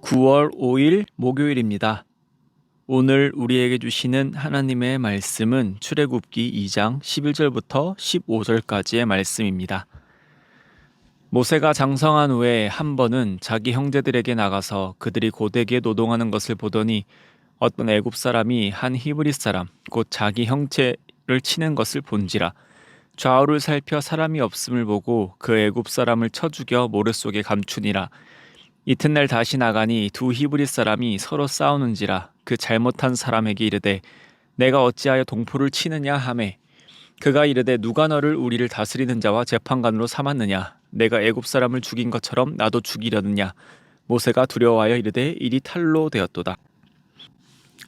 9월 5일 목요일입니다. 오늘 우리에게 주시는 하나님의 말씀은 출애굽기 2장 11절부터 15절까지의 말씀입니다. 모세가 장성한 후에 한 번은 자기 형제들에게 나가서 그들이 고되게 노동하는 것을 보더니 어떤 애굽 사람이 한 히브리 사람 곧 자기 형제를 치는 것을 본지라. 좌우를 살펴 사람이 없음을 보고 그 애굽 사람을 쳐 죽여 모래 속에 감추니라. 이튿날 다시 나가니 두 히브리 사람이 서로 싸우는지라. 그 잘못한 사람에게 이르되 내가 어찌하여 동포를 치느냐 하매 그가 이르되 누가 너를 우리를 다스리는 자와 재판관으로 삼았느냐. 내가 애굽 사람을 죽인 것처럼 나도 죽이려느냐. 모세가 두려워하여 이르되 일이 탈로 되었도다.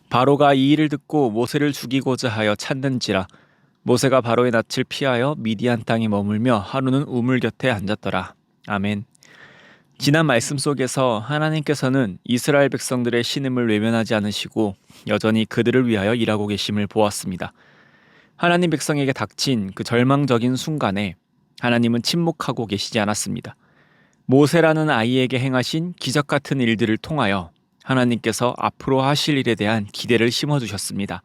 바로가 이 일을 듣고 모세를 죽이고자 하여 찾는지라. 모세가 바로의 낯을 피하여 미디안 땅에 머물며 하루는 우물 곁에 앉았더라. 아멘. 지난 말씀 속에서 하나님께서는 이스라엘 백성들의 신음을 외면하지 않으시고 여전히 그들을 위하여 일하고 계심을 보았습니다. 하나님 백성에게 닥친 그 절망적인 순간에 하나님은 침묵하고 계시지 않았습니다. 모세라는 아이에게 행하신 기적 같은 일들을 통하여 하나님께서 앞으로 하실 일에 대한 기대를 심어주셨습니다.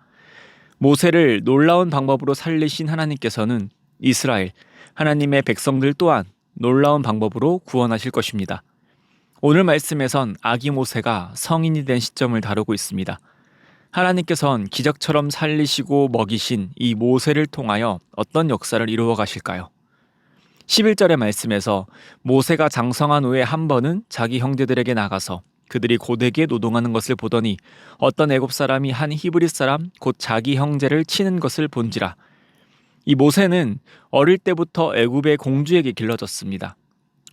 모세를 놀라운 방법으로 살리신 하나님께서는 이스라엘, 하나님의 백성들 또한 놀라운 방법으로 구원하실 것입니다. 오늘 말씀에선 아기 모세가 성인이 된 시점을 다루고 있습니다. 하나님께서는 기적처럼 살리시고 먹이신 이 모세를 통하여 어떤 역사를 이루어 가실까요? 11절의 말씀에서 모세가 장성한 후에 한 번은 자기 형제들에게 나가서 그들이 고되게 노동하는 것을 보더니 어떤 애굽 사람이 한 히브리 사람 곧 자기 형제를 치는 것을 본지라. 이 모세는 어릴 때부터 애굽의 공주에게 길러졌습니다.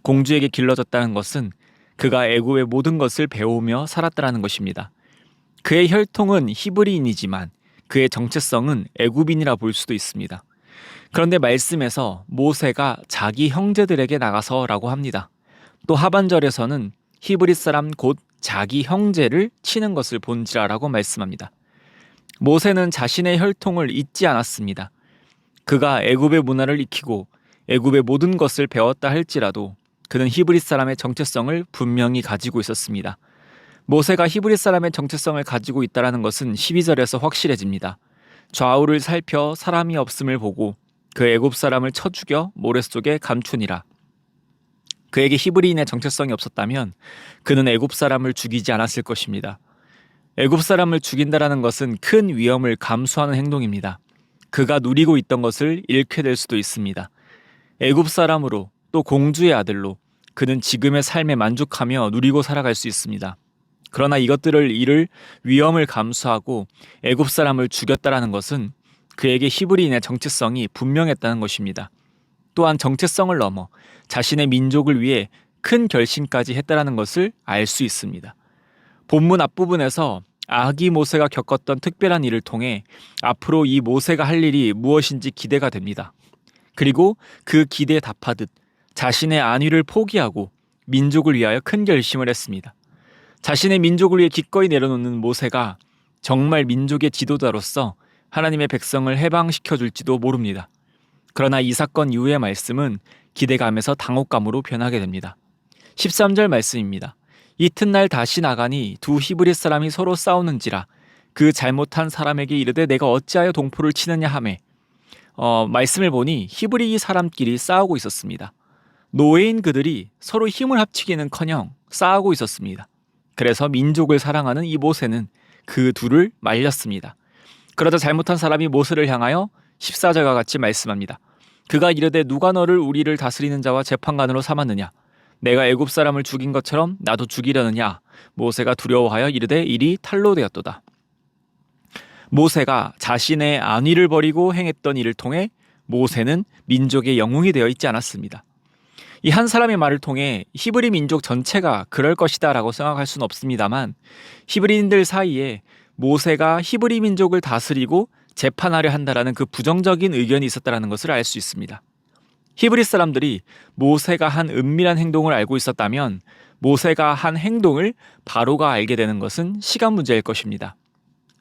공주에게 길러졌다는 것은 그가 애굽의 모든 것을 배우며 살았다는 것입니다. 그의 혈통은 히브리인이지만 그의 정체성은 애굽인이라 볼 수도 있습니다. 그런데 말씀에서 모세가 자기 형제들에게 나가서라고 합니다. 또 하반절에서는 히브리 사람 곧 자기 형제를 치는 것을 본지라라고 말씀합니다. 모세는 자신의 혈통을 잊지 않았습니다. 그가 애굽의 문화를 익히고 애굽의 모든 것을 배웠다 할지라도 그는 히브리 사람의 정체성을 분명히 가지고 있었습니다. 모세가 히브리 사람의 정체성을 가지고 있다는 것은 12절에서 확실해집니다. 좌우를 살펴 사람이 없음을 보고 그 애굽 사람을 쳐 죽여 모래 속에 감추니라. 그에게 히브리인의 정체성이 없었다면 그는 애굽 사람을 죽이지 않았을 것입니다. 애굽 사람을 죽인다는 것은 큰 위험을 감수하는 행동입니다. 그가 누리고 있던 것을 잃게 될 수도 있습니다. 애굽 사람으로 또 공주의 아들로 그는 지금의 삶에 만족하며 누리고 살아갈 수 있습니다. 그러나 이것들을 잃을 위험을 감수하고 애굽 사람을 죽였다는 것은 그에게 히브리인의 정체성이 분명했다는 것입니다. 또한 정체성을 넘어 자신의 민족을 위해 큰 결심까지 했다는 것을 알 수 있습니다. 본문 앞부분에서 아기 모세가 겪었던 특별한 일을 통해 앞으로 이 모세가 할 일이 무엇인지 기대가 됩니다. 그리고 그 기대에 답하듯 자신의 안위를 포기하고 민족을 위하여 큰 결심을 했습니다. 자신의 민족을 위해 기꺼이 내려놓는 모세가 정말 민족의 지도자로서 하나님의 백성을 해방시켜 줄지도 모릅니다. 그러나 이 사건 이후의 말씀은 기대감에서 당혹감으로 변하게 됩니다. 13절 말씀입니다. 이튿날 다시 나가니 두 히브리 사람이 서로 싸우는지라. 그 잘못한 사람에게 이르되 내가 어찌하여 동포를 치느냐 하매 말씀을 보니 히브리 사람끼리 싸우고 있었습니다. 노예인 그들이 서로 힘을 합치기는커녕 싸우고 있었습니다. 그래서 민족을 사랑하는 이 모세는 그 둘을 말렸습니다. 그러자 잘못한 사람이 모세를 향하여 14절과 같이 말씀합니다. 그가 이르되 누가 너를 우리를 다스리는 자와 재판관으로 삼았느냐. 내가 애굽 사람을 죽인 것처럼 나도 죽이려느냐. 모세가 두려워하여 이르되 일이 탈로 되었도다. 모세가 자신의 안위를 버리고 행했던 일을 통해 모세는 민족의 영웅이 되어 있지 않았습니다. 이 한 사람의 말을 통해 히브리 민족 전체가 그럴 것이다 라고 생각할 수는 없습니다만 히브리인들 사이에 모세가 히브리 민족을 다스리고 재판하려 한다라는 그 부정적인 의견이 있었다는 것을 알 수 있습니다. 히브리 사람들이 모세가 한 은밀한 행동을 알고 있었다면 모세가 한 행동을 바로가 알게 되는 것은 시간 문제일 것입니다.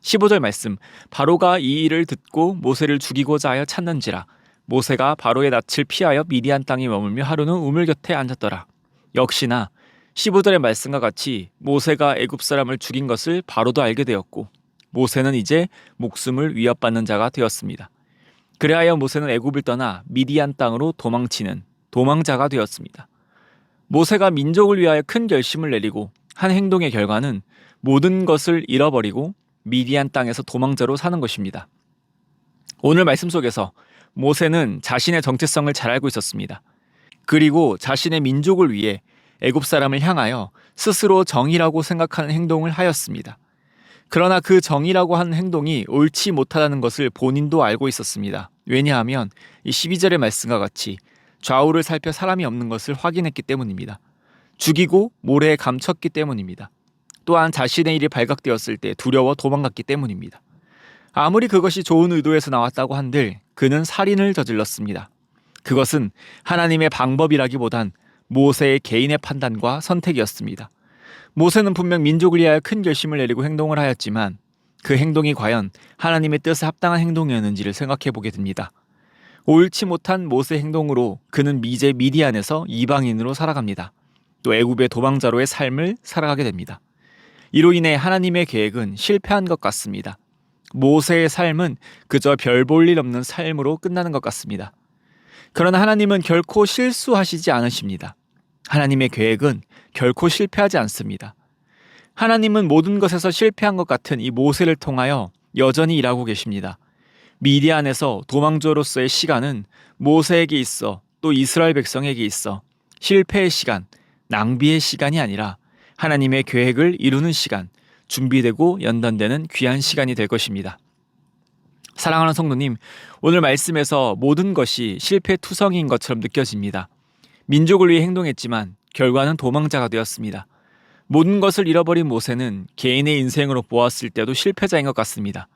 15절 말씀, 바로가 이 일을 듣고 모세를 죽이고자 하여 찾는지라. 모세가 바로의 낯을 피하여 미디안 땅에 머물며 하루는 우물 곁에 앉았더라. 역시나 15절의 말씀과 같이 모세가 애굽 사람을 죽인 것을 바로도 알게 되었고 모세는 이제 목숨을 위협받는 자가 되었습니다. 그리하여 모세는 애굽을 떠나 미디안 땅으로 도망치는 도망자가 되었습니다. 모세가 민족을 위하여 큰 결심을 내리고 한 행동의 결과는 모든 것을 잃어버리고 미디안 땅에서 도망자로 사는 것입니다. 오늘 말씀 속에서 모세는 자신의 정체성을 잘 알고 있었습니다. 그리고 자신의 민족을 위해 애굽 사람을 향하여 스스로 정의라고 생각하는 행동을 하였습니다. 그러나 그 정의라고 하는 행동이 옳지 못하다는 것을 본인도 알고 있었습니다. 왜냐하면 이 12절의 말씀과 같이 좌우를 살펴 사람이 없는 것을 확인했기 때문입니다. 죽이고 모래에 감췄기 때문입니다. 또한 자신의 일이 발각되었을 때 두려워 도망갔기 때문입니다. 아무리 그것이 좋은 의도에서 나왔다고 한들 그는 살인을 저질렀습니다. 그것은 하나님의 방법이라기보단 모세의 개인의 판단과 선택이었습니다. 모세는 분명 민족을 위하여 큰 결심을 내리고 행동을 하였지만 그 행동이 과연 하나님의 뜻에 합당한 행동이었는지를 생각해 보게 됩니다. 옳지 못한 모세 행동으로 그는 이제 미디안에서 이방인으로 살아갑니다. 또 애굽의 도망자로의 삶을 살아가게 됩니다. 이로 인해 하나님의 계획은 실패한 것 같습니다. 모세의 삶은 그저 별 볼 일 없는 삶으로 끝나는 것 같습니다. 그러나 하나님은 결코 실수하시지 않으십니다. 하나님의 계획은 결코 실패하지 않습니다. 하나님은 모든 것에서 실패한 것 같은 이 모세를 통하여 여전히 일하고 계십니다. 미디안에서 도망자로서의 시간은 모세에게 있어 또 이스라엘 백성에게 있어 실패의 시간, 낭비의 시간이 아니라 하나님의 계획을 이루는 시간, 준비되고 연단되는 귀한 시간이 될 것입니다. 사랑하는 성도님, 오늘 말씀에서 모든 것이 실패투성이인 것처럼 느껴집니다. 민족을 위해 행동했지만 결과는 도망자가 되었습니다. 모든 것을 잃어버린 모세는 개인의 인생으로 보았을 때도 실패자인 것 같습니다.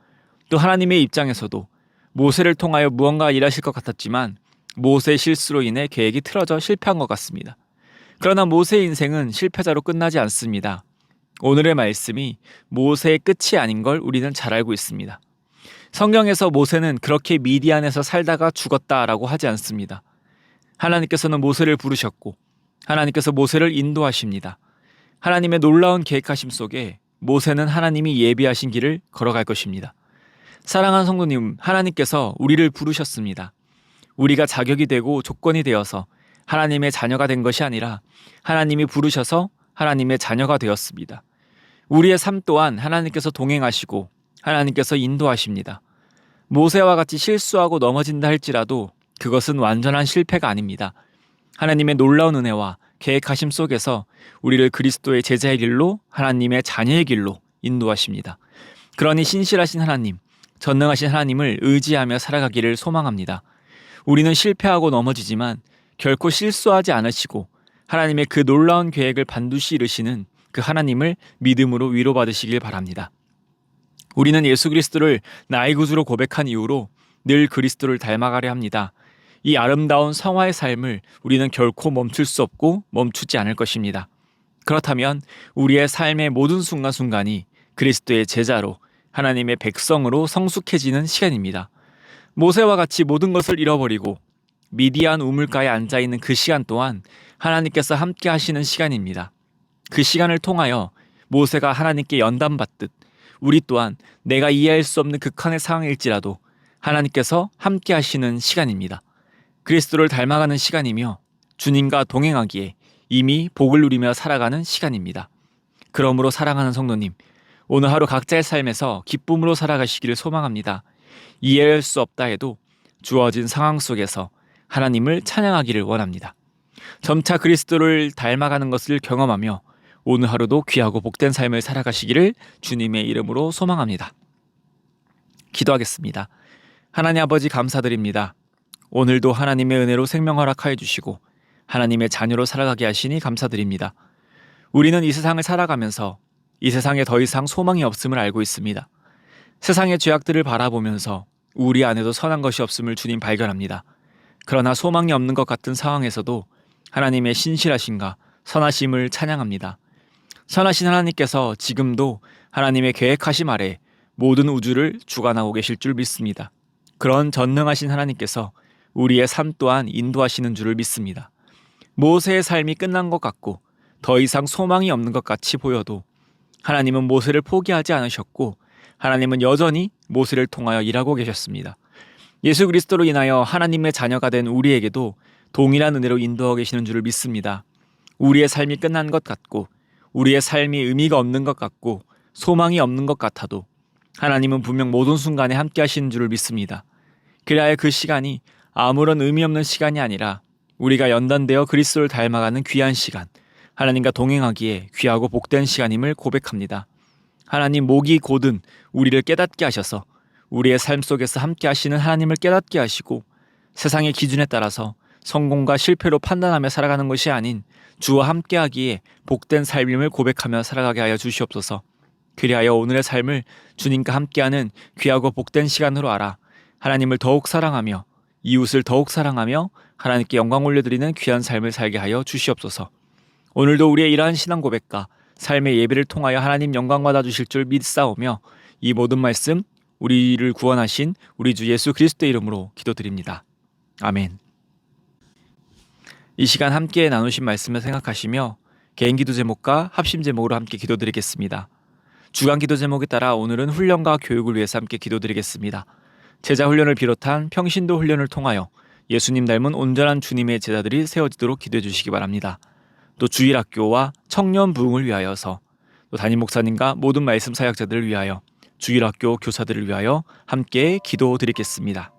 또 하나님의 입장에서도 모세를 통하여 무언가 일하실 것 같았지만 모세의 실수로 인해 계획이 틀어져 실패한 것 같습니다. 그러나 모세의 인생은 실패자로 끝나지 않습니다. 오늘의 말씀이 모세의 끝이 아닌 걸 우리는 잘 알고 있습니다. 성경에서 모세는 그렇게 미디안에서 살다가 죽었다라고 하지 않습니다. 하나님께서는 모세를 부르셨고 하나님께서 모세를 인도하십니다. 하나님의 놀라운 계획하심 속에 모세는 하나님이 예비하신 길을 걸어갈 것입니다. 사랑하는 성도님, 하나님께서 우리를 부르셨습니다. 우리가 자격이 되고 조건이 되어서 하나님의 자녀가 된 것이 아니라 하나님이 부르셔서 하나님의 자녀가 되었습니다. 우리의 삶 또한 하나님께서 동행하시고 하나님께서 인도하십니다. 모세와 같이 실수하고 넘어진다 할지라도 그것은 완전한 실패가 아닙니다. 하나님의 놀라운 은혜와 계획하심 속에서 우리를 그리스도의 제자의 길로 하나님의 자녀의 길로 인도하십니다. 그러니 신실하신 하나님, 전능하신 하나님을 의지하며 살아가기를 소망합니다. 우리는 실패하고 넘어지지만 결코 실수하지 않으시고 하나님의 그 놀라운 계획을 반드시 이루시는 그 하나님을 믿음으로 위로받으시길 바랍니다. 우리는 예수 그리스도를 나의 구주로 고백한 이후로 늘 그리스도를 닮아가려 합니다. 이 아름다운 성화의 삶을 우리는 결코 멈출 수 없고 멈추지 않을 것입니다. 그렇다면 우리의 삶의 모든 순간순간이 그리스도의 제자로 하나님의 백성으로 성숙해지는 시간입니다. 모세와 같이 모든 것을 잃어버리고 미디안 우물가에 앉아있는 그 시간 또한 하나님께서 함께 하시는 시간입니다. 그 시간을 통하여 모세가 하나님께 연단받듯 우리 또한 내가 이해할 수 없는 극한의 상황일지라도 하나님께서 함께 하시는 시간입니다. 그리스도를 닮아가는 시간이며 주님과 동행하기에 이미 복을 누리며 살아가는 시간입니다. 그러므로 사랑하는 성도님, 오늘 하루 각자의 삶에서 기쁨으로 살아가시기를 소망합니다. 이해할 수 없다 해도 주어진 상황 속에서 하나님을 찬양하기를 원합니다. 점차 그리스도를 닮아가는 것을 경험하며 오늘 하루도 귀하고 복된 삶을 살아가시기를 주님의 이름으로 소망합니다. 기도하겠습니다. 하나님 아버지 감사드립니다. 오늘도 하나님의 은혜로 생명 허락하여 주시고 하나님의 자녀로 살아가게 하시니 감사드립니다. 우리는 이 세상을 살아가면서 이 세상에 더 이상 소망이 없음을 알고 있습니다. 세상의 죄악들을 바라보면서 우리 안에도 선한 것이 없음을 주님 발견합니다. 그러나 소망이 없는 것 같은 상황에서도 하나님의 신실하심과 선하심을 찬양합니다. 선하신 하나님께서 지금도 하나님의 계획하심 아래 모든 우주를 주관하고 계실 줄 믿습니다. 그런 전능하신 하나님께서 우리의 삶 또한 인도하시는 줄을 믿습니다. 모세의 삶이 끝난 것 같고 더 이상 소망이 없는 것 같이 보여도 하나님은 모세를 포기하지 않으셨고 하나님은 여전히 모세를 통하여 일하고 계셨습니다. 예수 그리스도로 인하여 하나님의 자녀가 된 우리에게도 동일한 은혜로 인도하고 계시는 줄을 믿습니다. 우리의 삶이 끝난 것 같고 우리의 삶이 의미가 없는 것 같고 소망이 없는 것 같아도 하나님은 분명 모든 순간에 함께 하시는 줄을 믿습니다. 그래야 그 시간이 아무런 의미 없는 시간이 아니라 우리가 연단되어 그리스도를 닮아가는 귀한 시간, 하나님과 동행하기에 귀하고 복된 시간임을 고백합니다. 하나님 목이 곧은 우리를 깨닫게 하셔서 우리의 삶 속에서 함께 하시는 하나님을 깨닫게 하시고 세상의 기준에 따라서 성공과 실패로 판단하며 살아가는 것이 아닌 주와 함께하기에 복된 삶임을 고백하며 살아가게 하여 주시옵소서. 그리하여 오늘의 삶을 주님과 함께하는 귀하고 복된 시간으로 알아 하나님을 더욱 사랑하며 이웃을 더욱 사랑하며 하나님께 영광 올려드리는 귀한 삶을 살게 하여 주시옵소서. 오늘도 우리의 이러한 신앙 고백과 삶의 예배를 통하여 하나님 영광 받아 주실 줄 믿사오며 이 모든 말씀 우리를 구원하신 우리 주 예수 그리스도의 이름으로 기도드립니다. 아멘. 이 시간 함께 나누신 말씀을 생각하시며 개인 기도 제목과 합심 제목으로 함께 기도드리겠습니다. 주간 기도 제목에 따라 오늘은 훈련과 교육을 위해서 함께 기도드리겠습니다. 제자 훈련을 비롯한 평신도 훈련을 통하여 예수님 닮은 온전한 주님의 제자들이 세워지도록 기도해 주시기 바랍니다. 또 주일학교와 청년 부흥을 위하여서 또 담임 목사님과 모든 말씀 사역자들을 위하여 주일학교 교사들을 위하여 함께 기도드리겠습니다.